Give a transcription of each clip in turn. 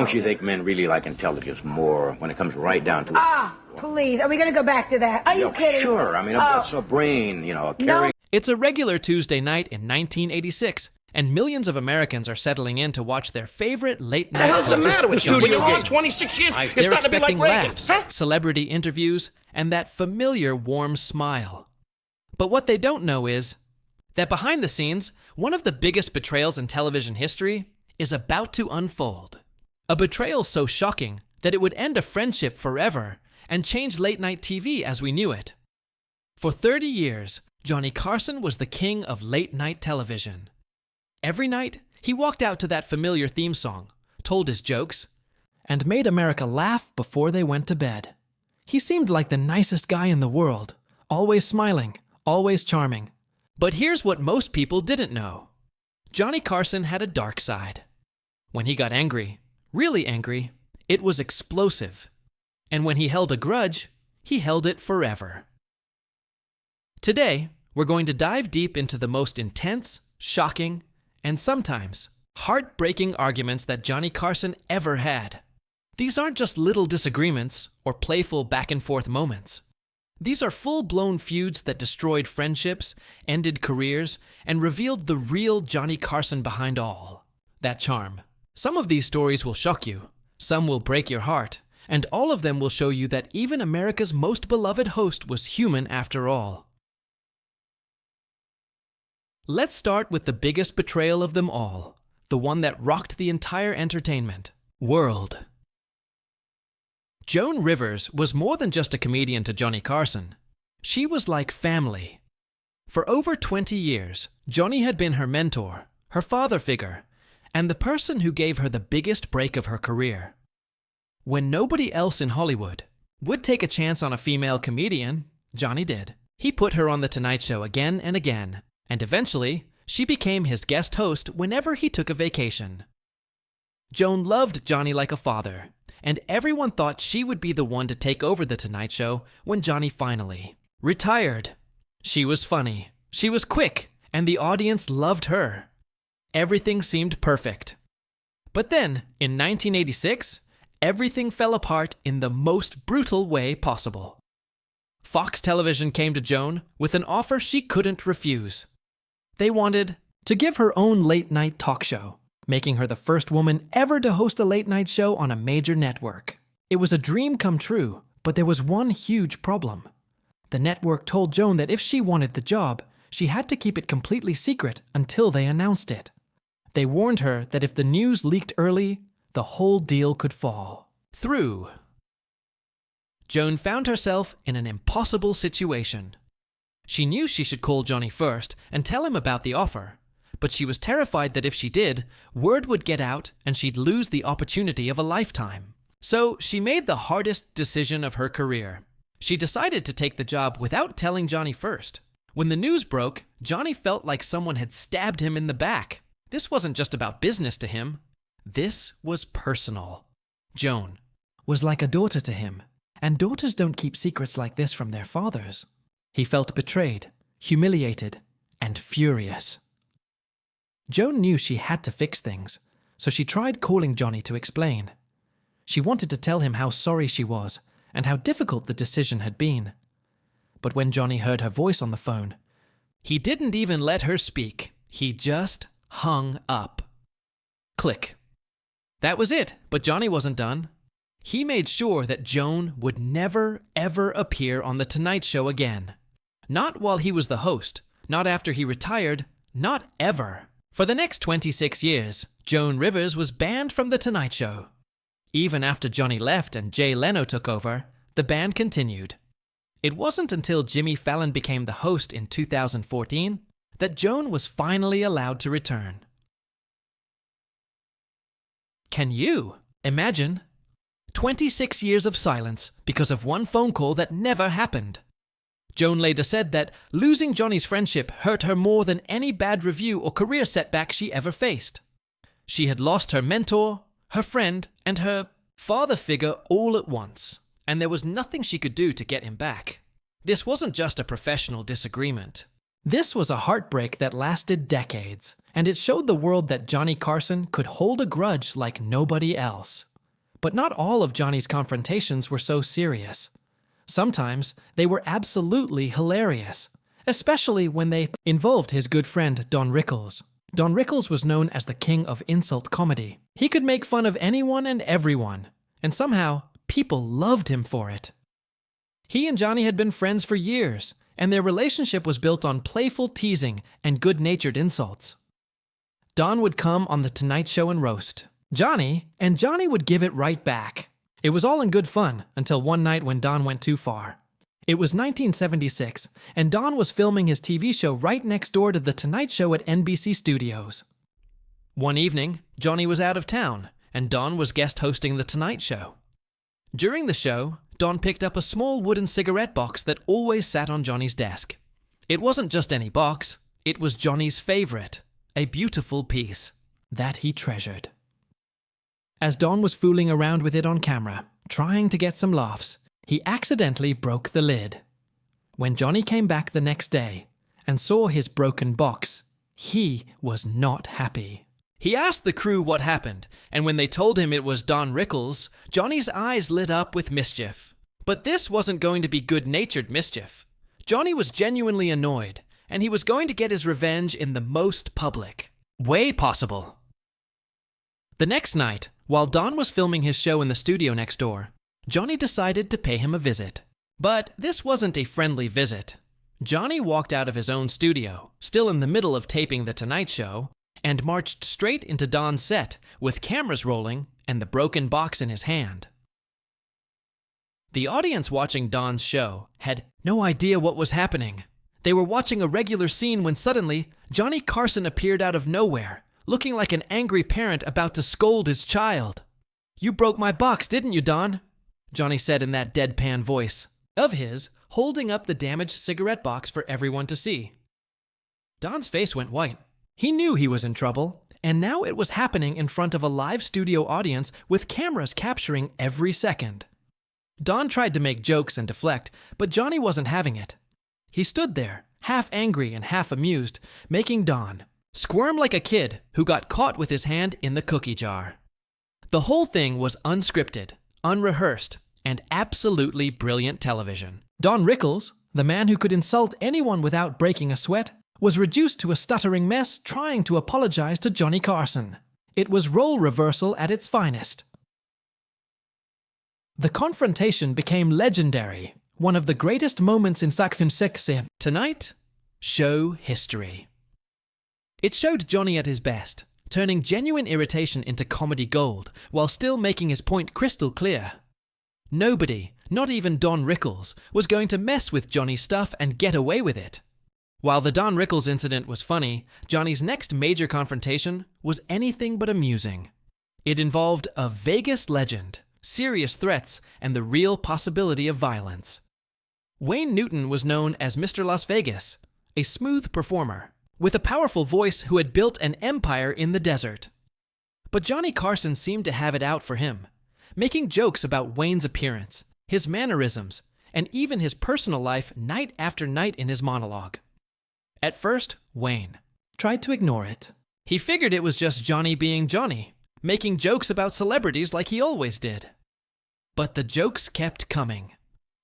Don't you think men really like intelligence more when it comes right down to it? Please. Are we going to go back to that? Are you kidding? Sure. I mean, a brain, a caring... It's a regular Tuesday night in 1986, and millions of Americans are settling in to watch their favorite late-night... What the hell's the matter with you? When you're on 26 years, you're They're starting to be like expecting Reagan. laughs, Huh? celebrity interviews, and that familiar warm smile. But what they don't know is that behind the scenes, one of the biggest betrayals in television history is about to unfold. A betrayal so shocking that it would end a friendship forever and change late-night TV as we knew it. For 30 years, Johnny Carson was the king of late-night television. Every night, he walked out to that familiar theme song, told his jokes, and made America laugh before they went to bed. He seemed like the nicest guy in the world, always smiling, always charming. But here's what most people didn't know. Johnny Carson had a dark side. When he got angry, really angry, it was explosive. And when he held a grudge, he held it forever. Today, we're going to dive deep into the most intense, shocking, and sometimes heartbreaking arguments that Johnny Carson ever had. These aren't just little disagreements or playful back-and-forth moments. These are full-blown feuds that destroyed friendships, ended careers, and revealed the real Johnny Carson behind all. That charm. Some of these stories will shock you, some will break your heart, and all of them will show you that even America's most beloved host was human after all. Let's start with the biggest betrayal of them all, the one that rocked the entire entertainment world. Joan Rivers was more than just a comedian to Johnny Carson. She was like family. For over 20 years, Johnny had been her mentor, her father figure, and the person who gave her the biggest break of her career. When nobody else in Hollywood would take a chance on a female comedian, Johnny did. He put her on The Tonight Show again and again, and eventually, she became his guest host whenever he took a vacation. Joan loved Johnny like a father, and everyone thought she would be the one to take over The Tonight Show when Johnny finally retired. She was funny, she was quick, and the audience loved her. Everything seemed perfect. But then, in 1986, everything fell apart in the most brutal way possible. Fox Television came to Joan with an offer she couldn't refuse. They wanted to give her own late-night talk show, making her the first woman ever to host a late-night show on a major network. It was a dream come true, but there was one huge problem. The network told Joan that if she wanted the job, she had to keep it completely secret until they announced it. They warned her that if the news leaked early, the whole deal could fall through. Joan found herself in an impossible situation. She knew she should call Johnny first and tell him about the offer, but she was terrified that if she did, word would get out and she'd lose the opportunity of a lifetime. So she made the hardest decision of her career. She decided to take the job without telling Johnny first. When the news broke, Johnny felt like someone had stabbed him in the back. This wasn't just about business to him. This was personal. Joan was like a daughter to him, and daughters don't keep secrets like this from their fathers. He felt betrayed, humiliated, and furious. Joan knew she had to fix things, so she tried calling Johnny to explain. She wanted to tell him how sorry she was and how difficult the decision had been. But when Johnny heard her voice on the phone, he didn't even let her speak. He just hung up. Click. That was it, but Johnny wasn't done. He made sure that Joan would never, ever appear on The Tonight Show again. Not while he was the host, not after he retired, not ever. For the next 26 years, Joan Rivers was banned from The Tonight Show. Even after Johnny left and Jay Leno took over, the ban continued. It wasn't until Jimmy Fallon became the host in 2014 that Joan was finally allowed to return. Can you imagine? 26 years of silence because of one phone call that never happened. Joan later said that losing Johnny's friendship hurt her more than any bad review or career setback she ever faced. She had lost her mentor, her friend, and her father figure all at once, and there was nothing she could do to get him back. This wasn't just a professional disagreement. This was a heartbreak that lasted decades, and it showed the world that Johnny Carson could hold a grudge like nobody else. But not all of Johnny's confrontations were so serious. Sometimes they were absolutely hilarious, especially when they involved his good friend Don Rickles. Don Rickles was known as the king of insult comedy. He could make fun of anyone and everyone, and somehow people loved him for it. He and Johnny had been friends for years, and their relationship was built on playful teasing and good-natured insults. Don would come on The Tonight Show and roast Johnny, and Johnny would give it right back. It was all in good fun until one night when Don went too far. It was 1976, and Don was filming his TV show right next door to The Tonight Show at NBC Studios. One evening, Johnny was out of town, and Don was guest hosting The Tonight Show. During the show, Don picked up a small wooden cigarette box that always sat on Johnny's desk. It wasn't just any box, it was Johnny's favorite, a beautiful piece that he treasured. As Don was fooling around with it on camera, trying to get some laughs, he accidentally broke the lid. When Johnny came back the next day and saw his broken box, he was not happy. He asked the crew what happened, and when they told him it was Don Rickles, Johnny's eyes lit up with mischief. But this wasn't going to be good-natured mischief. Johnny was genuinely annoyed, and he was going to get his revenge in the most public way possible. The next night, while Don was filming his show in the studio next door, Johnny decided to pay him a visit. But this wasn't a friendly visit. Johnny walked out of his own studio, still in the middle of taping The Tonight Show, and marched straight into Don's set with cameras rolling and the broken box in his hand. The audience watching Don's show had no idea what was happening. They were watching a regular scene when suddenly Johnny Carson appeared out of nowhere, looking like an angry parent about to scold his child. "You broke my box, didn't you, Don?" Johnny said in that deadpan voice of his, holding up the damaged cigarette box for everyone to see. Don's face went white. He knew he was in trouble, and now it was happening in front of a live studio audience with cameras capturing every second. Don tried to make jokes and deflect, but Johnny wasn't having it. He stood there, half angry and half amused, making Don squirm like a kid who got caught with his hand in the cookie jar. The whole thing was unscripted, unrehearsed, and absolutely brilliant television. Don Rickles, the man who could insult anyone without breaking a sweat, was reduced to a stuttering mess trying to apologize to Johnny Carson. It was role reversal at its finest. The confrontation became legendary, one of the greatest moments in Sakfilmsexe. Tonight, show history. It showed Johnny at his best, turning genuine irritation into comedy gold, while still making his point crystal clear. Nobody, not even Don Rickles, was going to mess with Johnny's stuff and get away with it. While the Don Rickles incident was funny, Johnny's next major confrontation was anything but amusing. It involved a Vegas legend, serious threats, and the real possibility of violence. Wayne Newton was known as Mr. Las Vegas, a smooth performer, with a powerful voice who had built an empire in the desert. But Johnny Carson seemed to have it out for him, making jokes about Wayne's appearance, his mannerisms, and even his personal life night after night in his monologue. At first, Wayne tried to ignore it. He figured it was just Johnny being Johnny, making jokes about celebrities like he always did. But the jokes kept coming,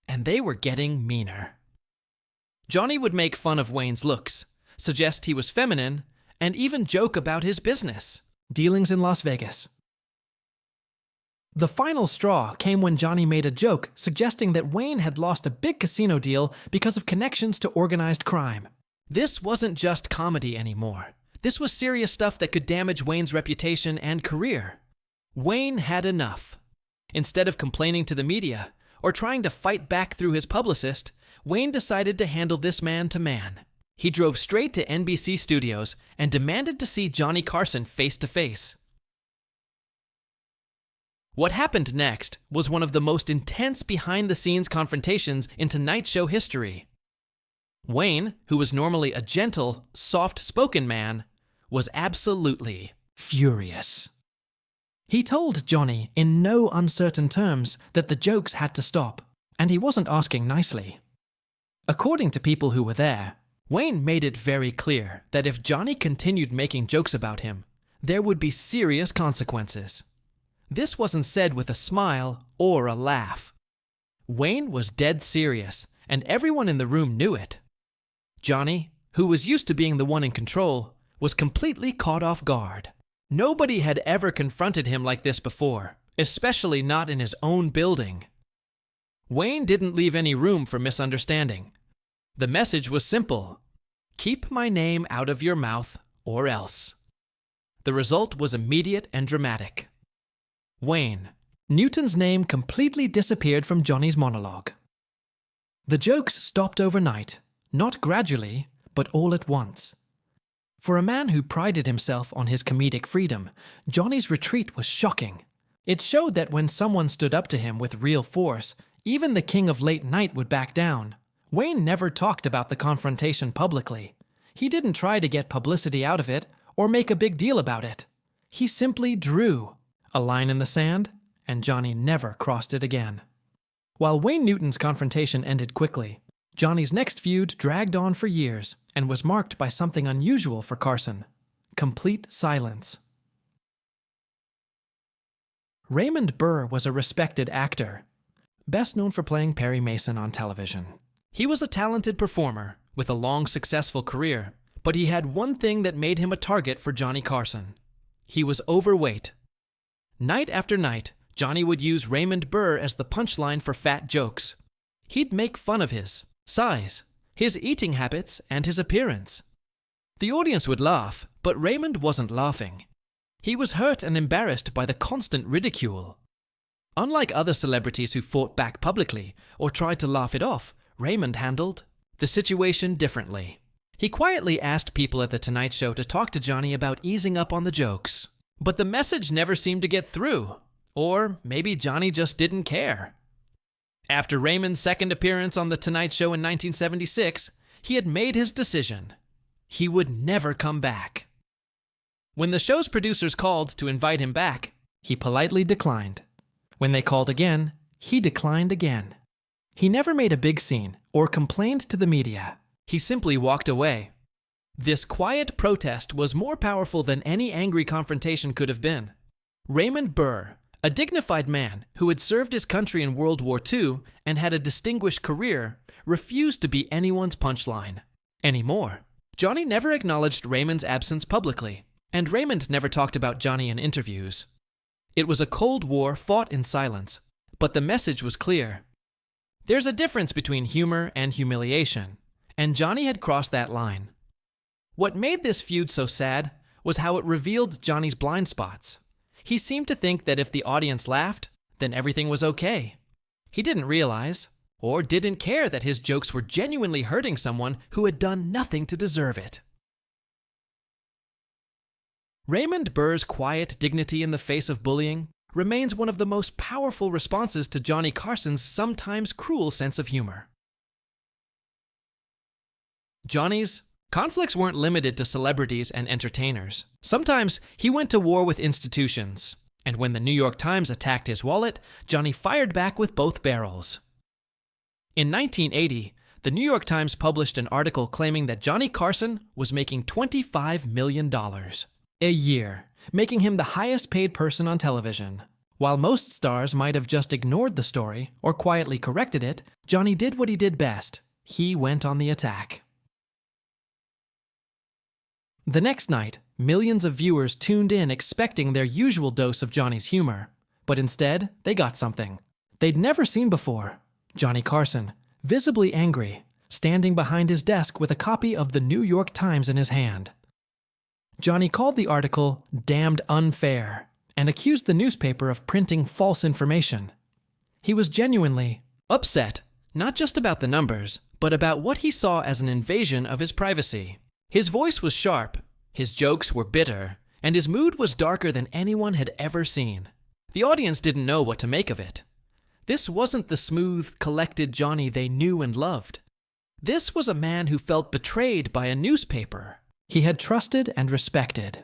and they were getting meaner. Johnny would make fun of Wayne's looks, suggest he was feminine, and even joke about his business dealings in Las Vegas. The final straw came when Johnny made a joke suggesting that Wayne had lost a big casino deal because of connections to organized crime. This wasn't just comedy anymore. This was serious stuff that could damage Wayne's reputation and career. Wayne had enough. Instead of complaining to the media or trying to fight back through his publicist, Wayne decided to handle this man to man. He drove straight to NBC Studios and demanded to see Johnny Carson face to face. What happened next was one of the most intense behind-the-scenes confrontations in Tonight Show history. Wayne, who was normally a gentle, soft-spoken man, was absolutely furious. He told Johnny in no uncertain terms that the jokes had to stop, and he wasn't asking nicely. According to people who were there, Wayne made it very clear that if Johnny continued making jokes about him, there would be serious consequences. This wasn't said with a smile or a laugh. Wayne was dead serious, and everyone in the room knew it. Johnny, who was used to being the one in control, was completely caught off guard. Nobody had ever confronted him like this before, especially not in his own building. Wayne didn't leave any room for misunderstanding. The message was simple: keep my name out of your mouth or else. The result was immediate and dramatic. Wayne. Newton's name completely disappeared from Johnny's monologue. The jokes stopped overnight, not gradually, but all at once. For a man who prided himself on his comedic freedom, Johnny's retreat was shocking. It showed that when someone stood up to him with real force, even the king of late night would back down. Wayne never talked about the confrontation publicly. He didn't try to get publicity out of it or make a big deal about it. He simply drew a line in the sand, and Johnny never crossed it again. While Wayne Newton's confrontation ended quickly, Johnny's next feud dragged on for years and was marked by something unusual for Carson: complete silence. Raymond Burr was a respected actor, best known for playing Perry Mason on television. He was a talented performer with a long, successful career, but he had one thing that made him a target for Johnny Carson. He was overweight. Night after night, Johnny would use Raymond Burr as the punchline for fat jokes. He'd make fun of his size, his eating habits, and his appearance. The audience would laugh, but Raymond wasn't laughing. He was hurt and embarrassed by the constant ridicule. Unlike other celebrities who fought back publicly or tried to laugh it off, Raymond handled the situation differently. He quietly asked people at The Tonight Show to talk to Johnny about easing up on the jokes. But the message never seemed to get through. Or maybe Johnny just didn't care. After Raymond's second appearance on The Tonight Show in 1976, he had made his decision. He would never come back. When the show's producers called to invite him back, he politely declined. When they called again, he declined again. He never made a big scene or complained to the media. He simply walked away. This quiet protest was more powerful than any angry confrontation could have been. Raymond Burr, a dignified man who had served his country in World War II and had a distinguished career, refused to be anyone's punchline anymore. Johnny never acknowledged Raymond's absence publicly, and Raymond never talked about Johnny in interviews. It was a Cold War fought in silence, but the message was clear. There's a difference between humor and humiliation, and Johnny had crossed that line. What made this feud so sad was how it revealed Johnny's blind spots. He seemed to think that if the audience laughed, then everything was okay. He didn't realize, or didn't care, that his jokes were genuinely hurting someone who had done nothing to deserve it. Raymond Burr's quiet dignity in the face of bullying remains one of the most powerful responses to Johnny Carson's sometimes cruel sense of humor. Johnny's conflicts weren't limited to celebrities and entertainers. Sometimes he went to war with institutions, and when the New York Times attacked his wallet, Johnny fired back with both barrels. In 1980, the New York Times published an article claiming that Johnny Carson was making $25 million a year, making him the highest paid person on television. While most stars might have just ignored the story or quietly corrected it, Johnny did what he did best. He went on the attack. The next night, millions of viewers tuned in expecting their usual dose of Johnny's humor, but instead, they got something they'd never seen before. Johnny Carson, visibly angry, standing behind his desk with a copy of the New York Times in his hand. Johnny called the article "damned unfair" and accused the newspaper of printing false information. He was genuinely upset, not just about the numbers, but about what he saw as an invasion of his privacy. His voice was sharp, his jokes were bitter, and his mood was darker than anyone had ever seen. The audience didn't know what to make of it. This wasn't the smooth, collected Johnny they knew and loved. This was a man who felt betrayed by a newspaper he had trusted and respected.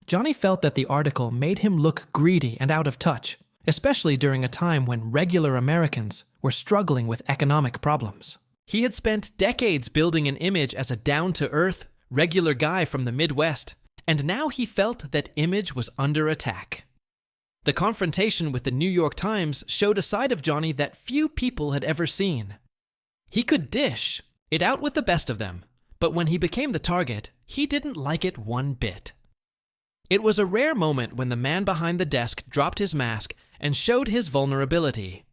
Johnny felt that the article made him look greedy and out of touch, especially during a time when regular Americans were struggling with economic problems. He had spent decades building an image as a down-to-earth, regular guy from the Midwest, and now he felt that image was under attack. The confrontation with the New York Times showed a side of Johnny that few people had ever seen. He could dish it out with the best of them, but when he became the target, he didn't like it one bit. It was a rare moment when the man behind the desk dropped his mask and showed his vulnerability.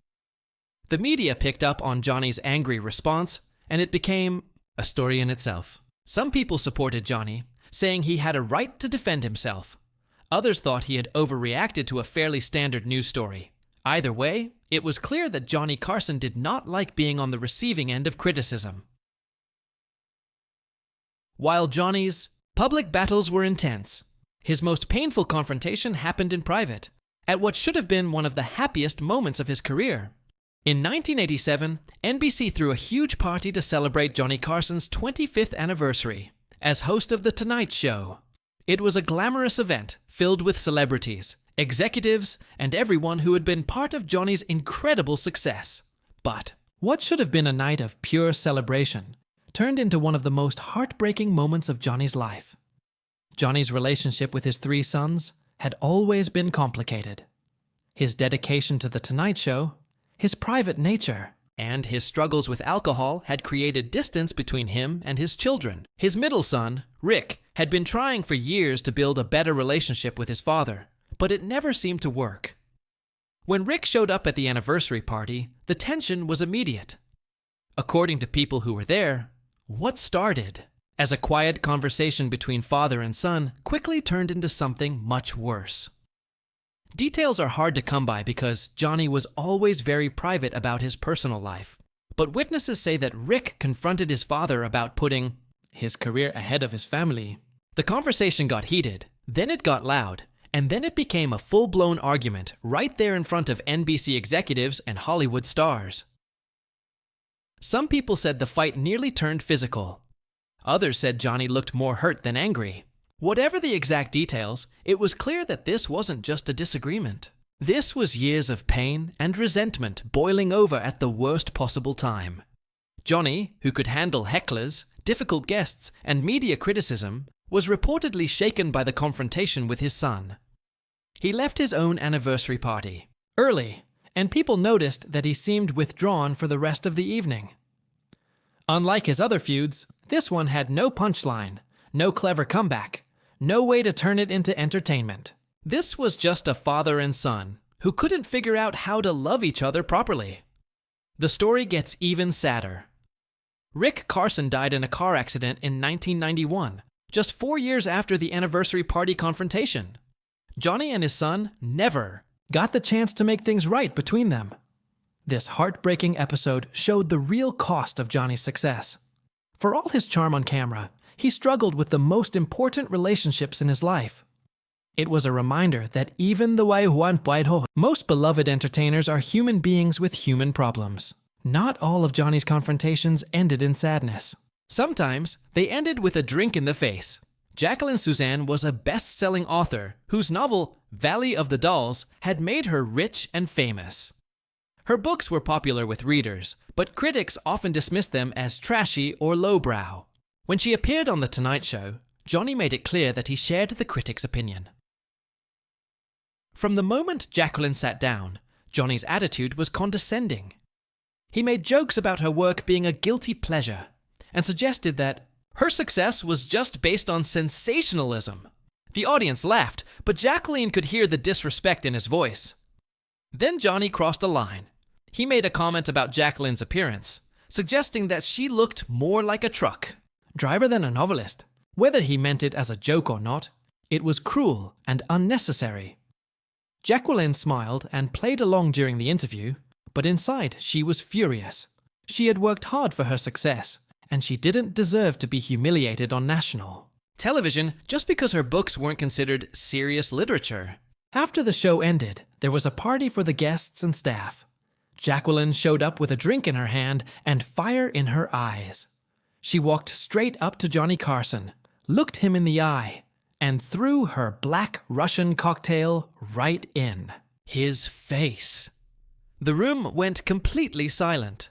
The media picked up on Johnny's angry response, and it became a story in itself. Some people supported Johnny, saying he had a right to defend himself. Others thought he had overreacted to a fairly standard news story. Either way, it was clear that Johnny Carson did not like being on the receiving end of criticism. While Johnny's public battles were intense, his most painful confrontation happened in private, at what should have been one of the happiest moments of his career. In 1987, NBC threw a huge party to celebrate Johnny Carson's 25th anniversary as host of The Tonight Show. It was a glamorous event filled with celebrities, executives, and everyone who had been part of Johnny's incredible success. But what should have been a night of pure celebration turned into one of the most heartbreaking moments of Johnny's life. Johnny's relationship with his 3 sons had always been complicated. His dedication to The Tonight Show, his private nature, and his struggles with alcohol had created distance between him and his children. His middle son, Rick, had been trying for years to build a better relationship with his father, but it never seemed to work. When Rick showed up at the anniversary party, the tension was immediate. According to people who were there, what started as a quiet conversation between father and son quickly turned into something much worse. Details are hard to come by because Johnny was always very private about his personal life, but witnesses say that Rick confronted his father about putting his career ahead of his family. The conversation got heated, then it got loud, and then it became a full-blown argument right there in front of NBC executives and Hollywood stars. Some people said the fight nearly turned physical. Others said Johnny looked more hurt than angry. Whatever the exact details, it was clear that this wasn't just a disagreement. This was years of pain and resentment boiling over at the worst possible time. Johnny, who could handle hecklers, difficult guests, and media criticism, was reportedly shaken by the confrontation with his son. He left his own anniversary party early, and people noticed that he seemed withdrawn for the rest of the evening. Unlike his other feuds, this one had no punchline, no clever comeback, no way to turn it into entertainment. This was just a father and son who couldn't figure out how to love each other properly. The story gets even sadder. Rick Carson died in a car accident in 1991, just 4 years after the anniversary party confrontation. Johnny and his son never got the chance to make things right between them. This heartbreaking episode showed the real cost of Johnny's success. For all his charm on camera, he struggled with the most important relationships in his life. It was a reminder that even the most beloved entertainers are human beings with human problems. Not all of Johnny's confrontations ended in sadness. Sometimes they ended with a drink in the face. Jacqueline Suzanne was a best-selling author whose novel, Valley of the Dolls, had made her rich and famous. Her books were popular with readers, but critics often dismissed them as trashy or lowbrow. When she appeared on The Tonight Show, Johnny made it clear that he shared the critics' opinion. From the moment Jacqueline sat down, Johnny's attitude was condescending. He made jokes about her work being a guilty pleasure, and suggested that her success was just based on sensationalism. The audience laughed, but Jacqueline could hear the disrespect in his voice. Then Johnny crossed a line. He made a comment about Jacqueline's appearance, suggesting that she looked more like a truck driver than a novelist. Whether he meant it as a joke or not, it was cruel and unnecessary. Jacqueline smiled and played along during the interview, but inside she was furious. She had worked hard for her success, and she didn't deserve to be humiliated on national television just because her books weren't considered serious literature. After the show ended, there was a party for the guests and staff. Jacqueline showed up with a drink in her hand and fire in her eyes. She walked straight up to Johnny Carson, looked him in the eye, and threw her black Russian cocktail right in his face. The room went completely silent.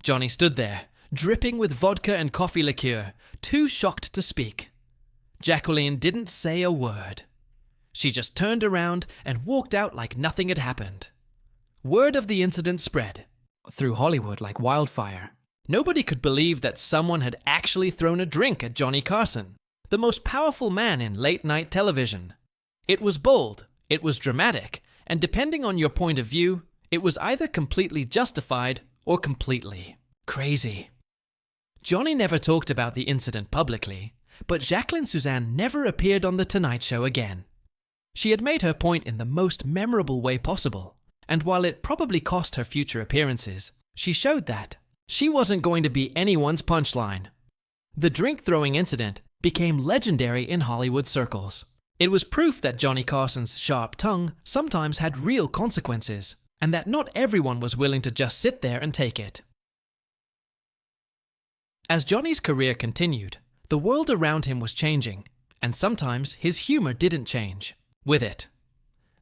Johnny stood there, dripping with vodka and coffee liqueur, too shocked to speak. Jacqueline didn't say a word. She just turned around and walked out like nothing had happened. Word of the incident spread through Hollywood like wildfire. Nobody could believe that someone had actually thrown a drink at Johnny Carson, the most powerful man in late-night television. It was bold, it was dramatic, and depending on your point of view, it was either completely justified or completely crazy. Johnny never talked about the incident publicly, but Jacqueline Suzanne never appeared on The Tonight Show again. She had made her point in the most memorable way possible, and while it probably cost her future appearances, she showed that she wasn't going to be anyone's punchline. The drink-throwing incident became legendary in Hollywood circles. It was proof that Johnny Carson's sharp tongue sometimes had real consequences, and that not everyone was willing to just sit there and take it. As Johnny's career continued, the world around him was changing, and sometimes his humor didn't change with it.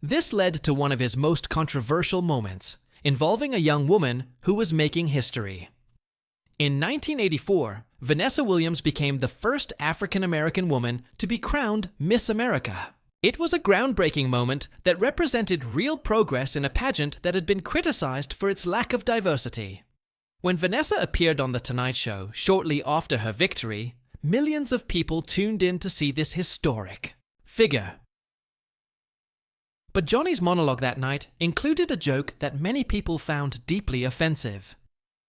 This led to one of his most controversial moments, involving a young woman who was making history. In 1984, Vanessa Williams became the first African-American woman to be crowned Miss America. It was a groundbreaking moment that represented real progress in a pageant that had been criticized for its lack of diversity. When Vanessa appeared on The Tonight Show shortly after her victory, millions of people tuned in to see this historic figure. But Johnny's monologue that night included a joke that many people found deeply offensive.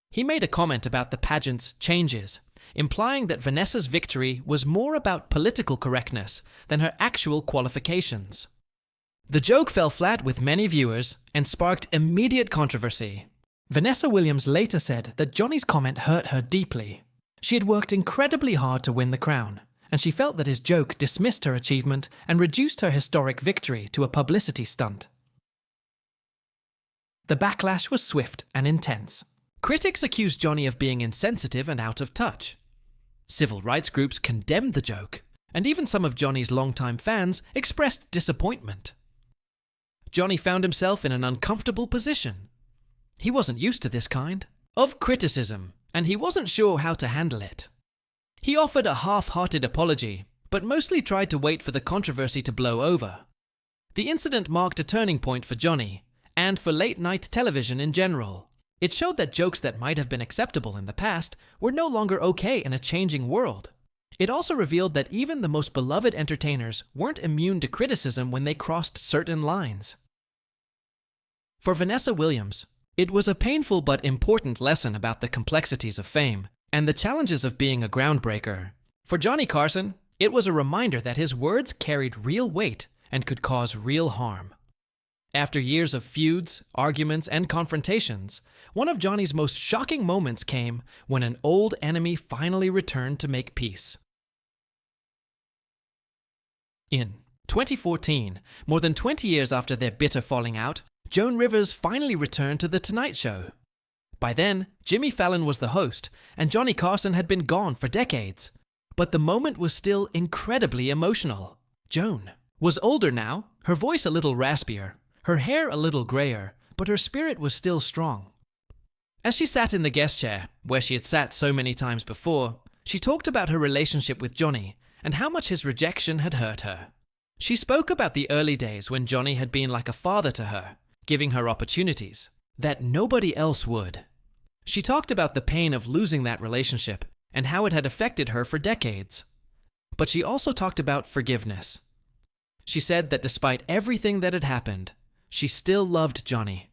He made a comment about the pageant's changes, implying that Vanessa's victory was more about political correctness than her actual qualifications. The joke fell flat with many viewers and sparked immediate controversy. Vanessa Williams later said that Johnny's comment hurt her deeply. She had worked incredibly hard to win the crown, and she felt that his joke dismissed her achievement and reduced her historic victory to a publicity stunt. The backlash was swift and intense. Critics accused Johnny of being insensitive and out of touch. Civil rights groups condemned the joke, and even some of Johnny's longtime fans expressed disappointment. Johnny found himself in an uncomfortable position. He wasn't used to this kind of criticism, and he wasn't sure how to handle it. He offered a half-hearted apology, but mostly tried to wait for the controversy to blow over. The incident marked a turning point for Johnny, and for late-night television in general. It showed that jokes that might have been acceptable in the past were no longer okay in a changing world. It also revealed that even the most beloved entertainers weren't immune to criticism when they crossed certain lines. For Vanessa Williams, it was a painful but important lesson about the complexities of fame and the challenges of being a groundbreaker. For Johnny Carson, it was a reminder that his words carried real weight and could cause real harm. After years of feuds, arguments, and confrontations, one of Johnny's most shocking moments came when an old enemy finally returned to make peace. In 2014, more than 20 years after their bitter falling out, Joan Rivers finally returned to The Tonight Show. By then, Jimmy Fallon was the host, and Johnny Carson had been gone for decades. But the moment was still incredibly emotional. Joan was older now, her voice a little raspier, her hair a little grayer, but her spirit was still strong. As she sat in the guest chair, where she had sat so many times before, she talked about her relationship with Johnny and how much his rejection had hurt her. She spoke about the early days when Johnny had been like a father to her, giving her opportunities that nobody else would. She talked about the pain of losing that relationship and how it had affected her for decades. But she also talked about forgiveness. She said that despite everything that had happened, she still loved Johnny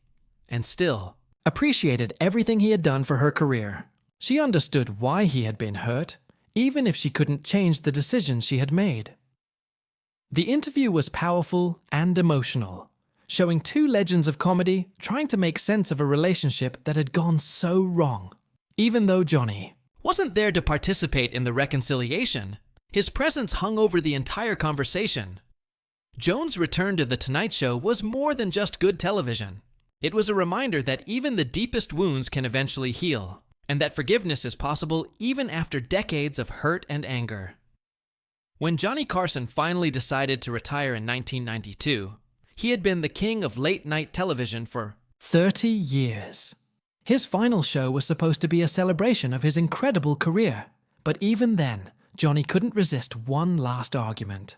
and still appreciated everything he had done for her career. She understood why he had been hurt, even if she couldn't change the decisions she had made. The interview was powerful and emotional, showing two legends of comedy trying to make sense of a relationship that had gone so wrong. Even though Johnny wasn't there to participate in the reconciliation, his presence hung over the entire conversation. Joan's return to The Tonight Show was more than just good television. It was a reminder that even the deepest wounds can eventually heal, and that forgiveness is possible even after decades of hurt and anger. When Johnny Carson finally decided to retire in 1992, he had been the king of late-night television for 30 years. His final show was supposed to be a celebration of his incredible career, but even then, Johnny couldn't resist one last argument.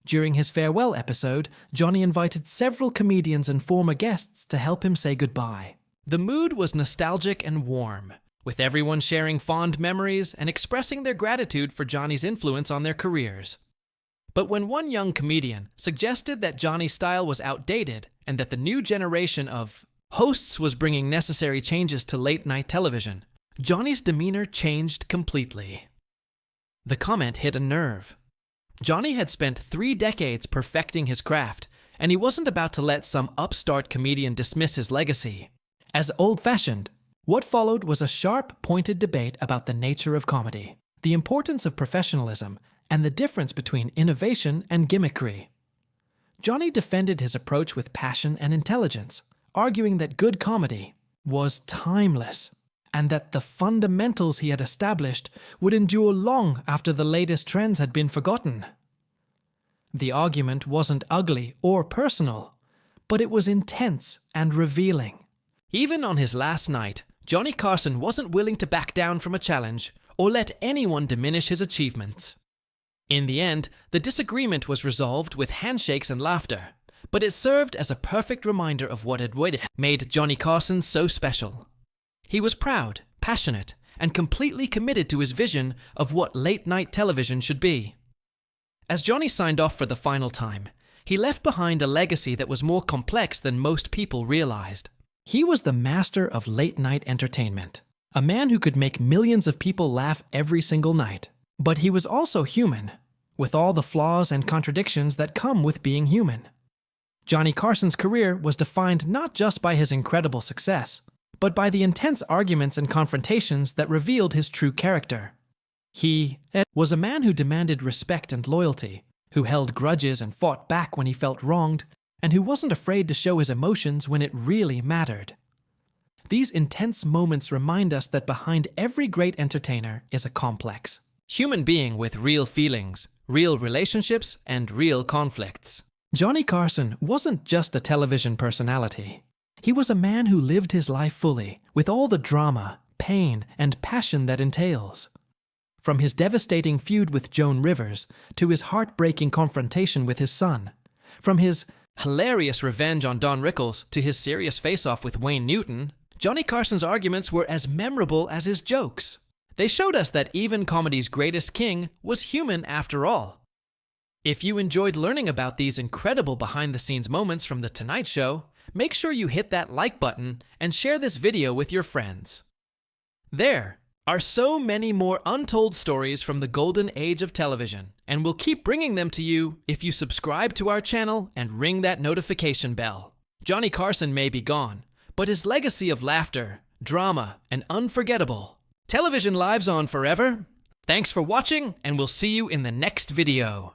During his farewell episode, Johnny invited several comedians and former guests to help him say goodbye. The mood was nostalgic and warm, with everyone sharing fond memories and expressing their gratitude for Johnny's influence on their careers. But when one young comedian suggested that Johnny's style was outdated and that the new generation of hosts was bringing necessary changes to late-night television, Johnny's demeanor changed completely. The comment hit a nerve. Johnny had spent 3 decades perfecting his craft, and he wasn't about to let some upstart comedian dismiss his legacy. As old-fashioned, what followed was a sharp, pointed debate about the nature of comedy, the importance of professionalism, and the difference between innovation and gimmickry. Johnny defended his approach with passion and intelligence, arguing that good comedy was timeless, and that the fundamentals he had established would endure long after the latest trends had been forgotten. The argument wasn't ugly or personal, but it was intense and revealing. Even on his last night, Johnny Carson wasn't willing to back down from a challenge or let anyone diminish his achievements. In the end, the disagreement was resolved with handshakes and laughter, but it served as a perfect reminder of what had made Johnny Carson so special. He was proud, passionate, and completely committed to his vision of what late-night television should be. As Johnny signed off for the final time, he left behind a legacy that was more complex than most people realized. He was the master of late-night entertainment, a man who could make millions of people laugh every single night. But he was also human, with all the flaws and contradictions that come with being human. Johnny Carson's career was defined not just by his incredible success, but by the intense arguments and confrontations that revealed his true character. He was a man who demanded respect and loyalty, who held grudges and fought back when he felt wronged, and who wasn't afraid to show his emotions when it really mattered. These intense moments remind us that behind every great entertainer is a complex human being with real feelings, real relationships, and real conflicts. Johnny Carson wasn't just a television personality. He was a man who lived his life fully, with all the drama, pain, and passion that entails. From his devastating feud with Joan Rivers to his heartbreaking confrontation with his son, from his hilarious revenge on Don Rickles to his serious face-off with Wayne Newton, Johnny Carson's arguments were as memorable as his jokes. They showed us that even comedy's greatest king was human after all. If you enjoyed learning about these incredible behind-the-scenes moments from The Tonight Show, make sure you hit that like button and share this video with your friends. There are so many more untold stories from the golden age of television, and we'll keep bringing them to you if you subscribe to our channel and ring that notification bell. Johnny Carson may be gone, but his legacy of laughter, drama, and unforgettable television lives on forever. Thanks for watching, and we'll see you in the next video.